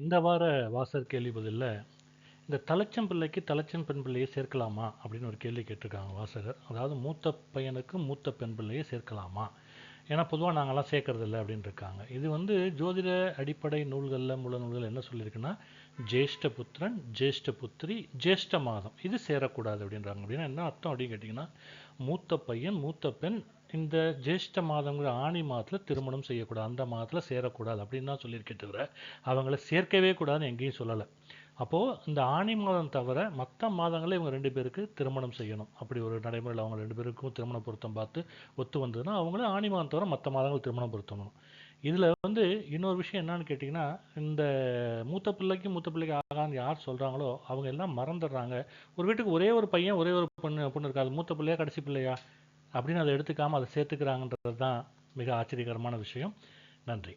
இந்த வார வாசகர் கேள்வி பதில்ல இந்த தலைச்சம் பிள்ளைக்கு தலைச்சன் பெண் பிள்ளையை சேர்க்கலாமா அப்படின்னு ஒரு கேள்வி கேட்டிருக்காங்க வாசகர். அதாவது மூத்த பையனுக்கு மூத்த பெண் பிள்ளையை சேர்க்கலாமா, ஏன்னா பொதுவாக நாங்கள்லாம் சேர்க்கறது இல்லை அப்படின்னு இருக்காங்க. இது ஜோதிட அடிப்படை நூல்களில் மூல நூல்கள் என்ன சொல்லியிருக்குன்னா, ஜேஷ்ட புத்திரன் ஜேஷ்ட புத்திரி ஜேஷ்ட மாதம் இது சேரக்கூடாது அப்படின்றாங்க. அப்படின்னா என்ன அர்த்தம் அப்படின்னு கேட்டிங்கன்னா, மூத்த பையன் மூத்த பெண் இந்த ஜேஷ்ட மாதங்கிற ஆணி மாதத்தில் திருமணம் செய்யக்கூடாது, அந்த மாதத்தில் சேரக்கூடாது அப்படின்னு தான் சொல்லியிருக்கே தவிர அவங்கள சேர்க்கவே கூடாதுன்னு எங்கேயும் சொல்லலை. அப்போது இந்த ஆணி மாதம் தவிர மற்ற மாதங்களில் இவங்க 2 பேருக்கு திருமணம் செய்யணும். அப்படி ஒரு நடைமுறையில் அவங்க 2 பேருக்கும் திருமண பொருத்தம் பார்த்து ஒத்து வந்ததுன்னா அவங்கள ஆணி மாதம் தவிர மற்ற மாதங்கள் திருமணம் பொருத்தணும். இதில் இன்னொரு விஷயம் என்னன்னு கேட்டிங்கன்னா, இந்த மூத்த பிள்ளைக்கு ஆகான்னு யார் சொல்கிறாங்களோ அவங்க எல்லாம் மறந்துடுறாங்க. ஒரு வீட்டுக்கு ஒரே ஒரு பையன் ஒரே ஒரு பொண்ணு இருக்காது, மூத்த பிள்ளையா கடைசி பிள்ளையா அப்படின்னு அதை எடுத்துக்காமல் அதை சேர்த்துக்கிறாங்கன்றது தான் மிக ஆச்சரியகரமான விஷயம். நன்றி.